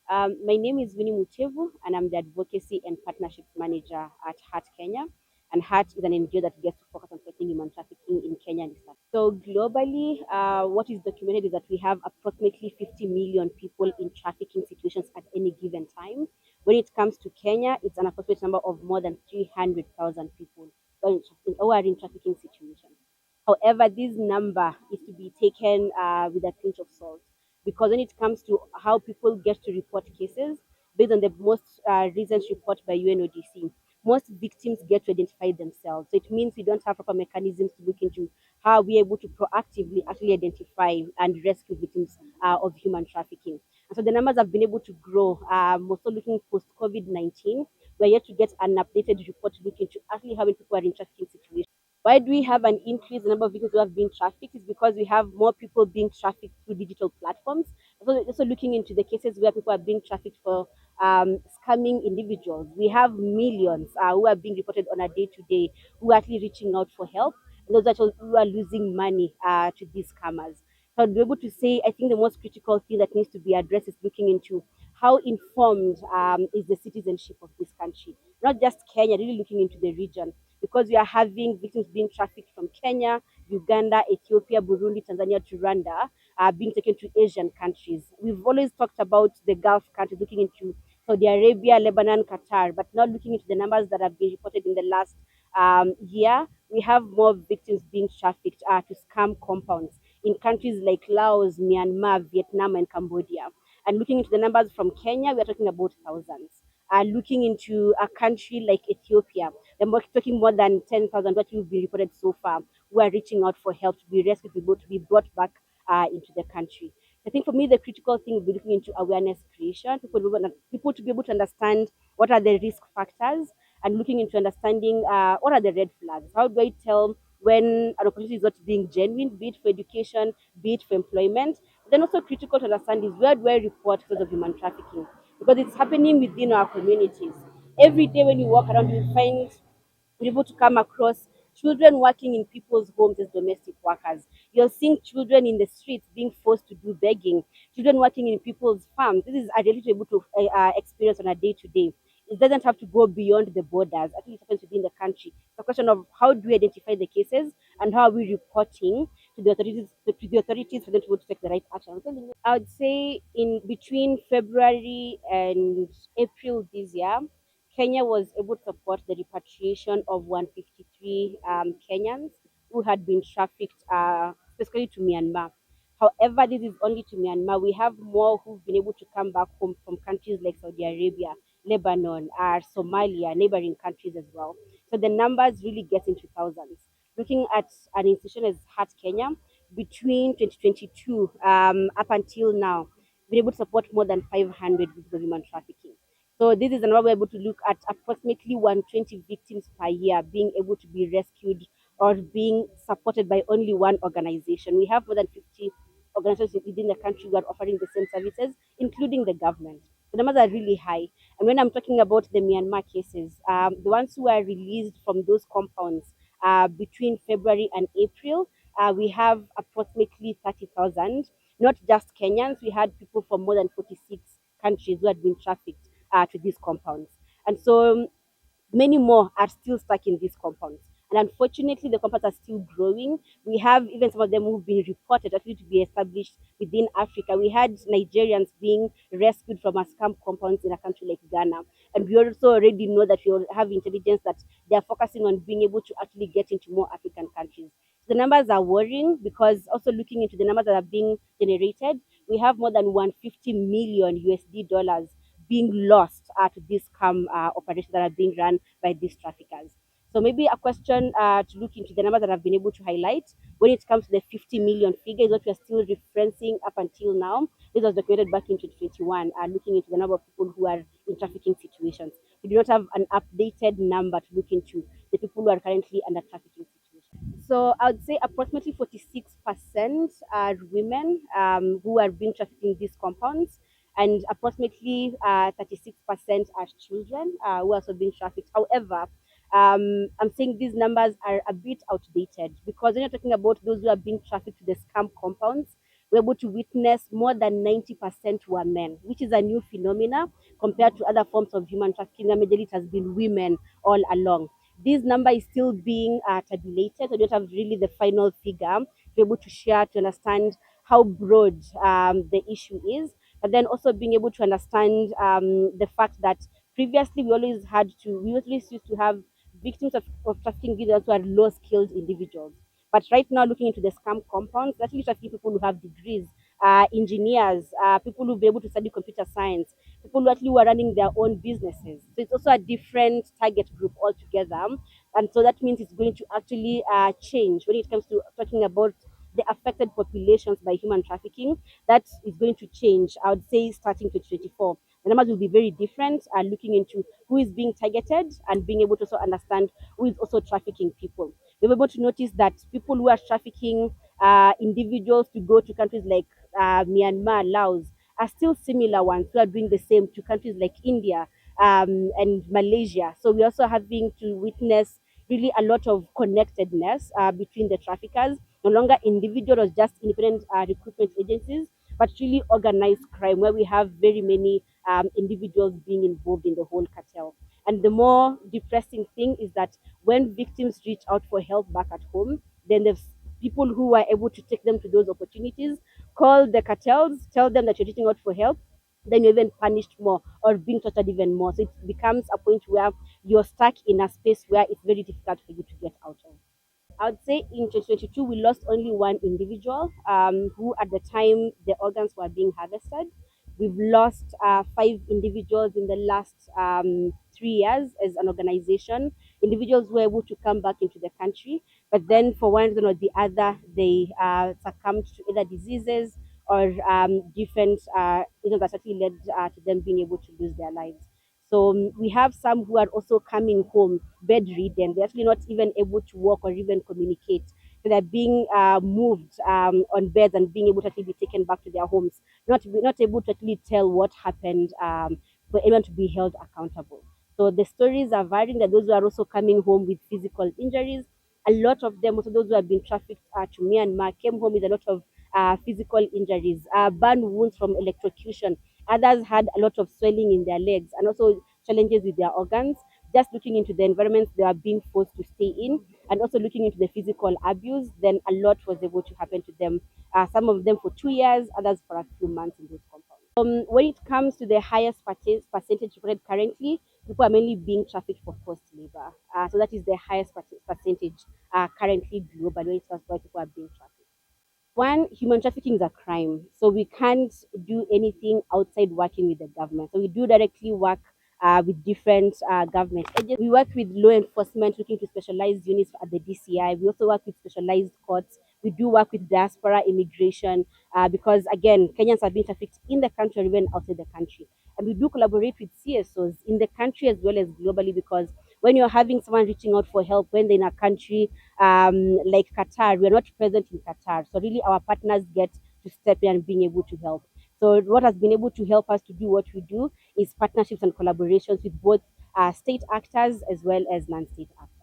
My name is Winnie Muchevu, and I'm the Advocacy and Partnerships Manager at Heart Kenya. And Heart is an NGO that gets to focus on fighting human trafficking in Kenya and East Africa. So globally, what is documented is that we have approximately 50 million people in trafficking situations at any given time. When it comes to Kenya, it's an approximate number of more than 300,000 people who are in trafficking situations. However, this number is to be taken with a pinch of salt because when it comes to how people get to report cases, based on the most recent report by UNODC, most victims get to identify themselves. So it means we don't have proper mechanisms to look into how we're able to proactively actually identify and rescue victims of human trafficking. And so the numbers have been able to grow. Also looking post COVID-19, we're yet to get an updated report to look into actually how many people are in trafficking situations. Why do we have an increase in the number of victims who have been trafficked? Is because we have more people being trafficked through digital platforms. Also looking into the cases where people are being trafficked for scamming individuals. We have millions who are being reported on a day to day who are actually reaching out for help, and those who are losing money to these scammers. So I'll be able to say I think the most critical thing that needs to be addressed is looking into how informed is the citizenship of this country, not just Kenya, really looking into the region because we are having victims being trafficked from Kenya, Uganda, Ethiopia, Burundi, Tanzania to Rwanda, being taken to Asian countries. We've always talked about the Gulf countries, looking into Saudi Arabia, Lebanon, Qatar, but not looking into the numbers that have been reported in the last year. We have more victims being trafficked to scam compounds in countries like Laos, Myanmar, Vietnam, and Cambodia. And looking into the numbers from Kenya, we are talking about thousands. Looking into a country like Ethiopia, we're talking more than 10,000 what you've been reported so far who are reaching out for help to be rescued, to be brought back into the country. I think for me, the critical thing will be looking into awareness creation, people to be able to understand what are the risk factors and looking into understanding what are the red flags. How do I tell when an opportunity is not being genuine, be it for education, be it for employment? Then also critical to understand is where do I report because of human trafficking? Because it's happening within our communities. Every day when you walk around, you find able to come across children working in people's homes as domestic workers. You're seeing children in the streets being forced to do begging, children working in people's farms. This is a reality to be able to experience on a day to day. It doesn't have to go beyond the borders. Actually, it happens within the country. It's a question of how do we identify the cases and how are we reporting to the authorities for them to be able to take the right action. I would say in between February and April this year, Kenya was able to support the repatriation of 153 Kenyans who had been trafficked, specifically to Myanmar. However, this is only to Myanmar. We have more who've been able to come back home from countries like Saudi Arabia, Lebanon, Somalia, neighboring countries as well. So the numbers really get into thousands. Looking at an institution as Heart Kenya, between 2022 up until now, been able to support more than 500 victims of human trafficking. So this is another way able to look at approximately 120 victims per year being able to be rescued or being supported by only one organization. We have more than 50 organizations within the country who are offering the same services, including the government. The numbers are really high. And when I'm talking about the Myanmar cases, the ones who are released from those compounds between February and April, we have approximately 30,000. Not just Kenyans, we had people from more than 46 countries who had been trafficked to these compounds. And so many more are still stuck in these compounds. And unfortunately, the compounds are still growing. We have even some of them who've been reported actually to be established within Africa. We had Nigerians being rescued from a scam compounds in a country like Ghana. And we also already know that we have intelligence that they are focusing on being able to actually get into more African countries. The numbers are worrying because also looking into the numbers that are being generated, we have more than 150 million USD dollars being lost to these scam operations that are being run by these traffickers. So maybe a question to look into the numbers that I've been able to highlight when it comes to the 50 million figure is what we are still referencing up until now. This was documented back in 2021, looking into the number of people who are in trafficking situations. We do not have an updated number to look into the people who are currently under trafficking situations. So I would say approximately 46% are women who are being trafficked in these compounds and approximately 36% are children who are also being trafficked. However, I'm saying these numbers are a bit outdated because when you're talking about those who are being trafficked to the scam compounds, we're able to witness more than 90% were men, which is a new phenomena compared to other forms of human trafficking, where majorly it has been women all along. This number is still being tabulated. So we don't have really the final figure to be able to share to understand how broad the issue is, but then also being able to understand the fact that previously we always used to have victims of trafficking videos who are low skilled individuals. But right now, looking into the scam compounds, that's actually trafficking people who have degrees, engineers, people who be able to study computer science, people who actually were running their own businesses. So it's also a different target group altogether. And so that means it's going to actually change when it comes to talking about the affected populations by human trafficking. That is going to change, I would say, starting 2024. The numbers will be very different, looking into who is being targeted and being able to also understand who is also trafficking people. You're able to notice that people who are trafficking individuals to go to countries like Myanmar, Laos, are still similar ones who are doing the same to countries like India and Malaysia. So we're also having to witness really a lot of connectedness between the traffickers, no longer individual or just independent recruitment agencies, but really organized crime where we have very many individuals being involved in the whole cartel. And the more depressing thing is that when victims reach out for help back at home, then there's people who are able to take them to those opportunities, call the cartels, tell them that you're reaching out for help, then you're even punished more or being tortured even more. So it becomes a point where you're stuck in a space where it's very difficult for you to get out of. I would say in 2022, we lost only one individual who, at the time the organs were being harvested. We've lost five individuals in the last 3 years as an organization. Individuals were able to come back into the country, but then for one reason or the other, they succumbed to either diseases or different reasons that actually led to them being able to lose their lives. So we have some who are also coming home bedridden. They're actually not even able to walk or even communicate. So they're being moved on beds and being able to actually be taken back to their homes, not able to actually tell what happened for anyone to be held accountable. So the stories are varying. That those who are also coming home with physical injuries. A lot of them, also those who have been trafficked to Myanmar, came home with a lot of physical injuries, burn wounds from electrocution. Others had a lot of swelling in their legs and also challenges with their organs. Just looking into the environments they are being forced to stay in, and also looking into the physical abuse, then a lot was able to happen to them. Some of them for 2 years, others for a few months in those compounds. When it comes to the highest percentage reported currently, people are mainly being trafficked for forced labor. So that is the highest percentage currently globally when it comes to why people are being trafficked. One, human trafficking is a crime, so we can't do anything outside working with the government. So we do directly work with different government agencies. We work with law enforcement, looking to specialized units at the DCI. We also work with specialized courts. We do work with diaspora immigration because, again, Kenyans are being trafficked in the country or even outside the country. And we do collaborate with CSOs in the country as well as globally, because when you're having someone reaching out for help when they're in a country like Qatar, we're not present in Qatar. So really our partners get to step in and being able to help. So what has been able to help us to do what we do is partnerships and collaborations with both state actors as well as non-state actors.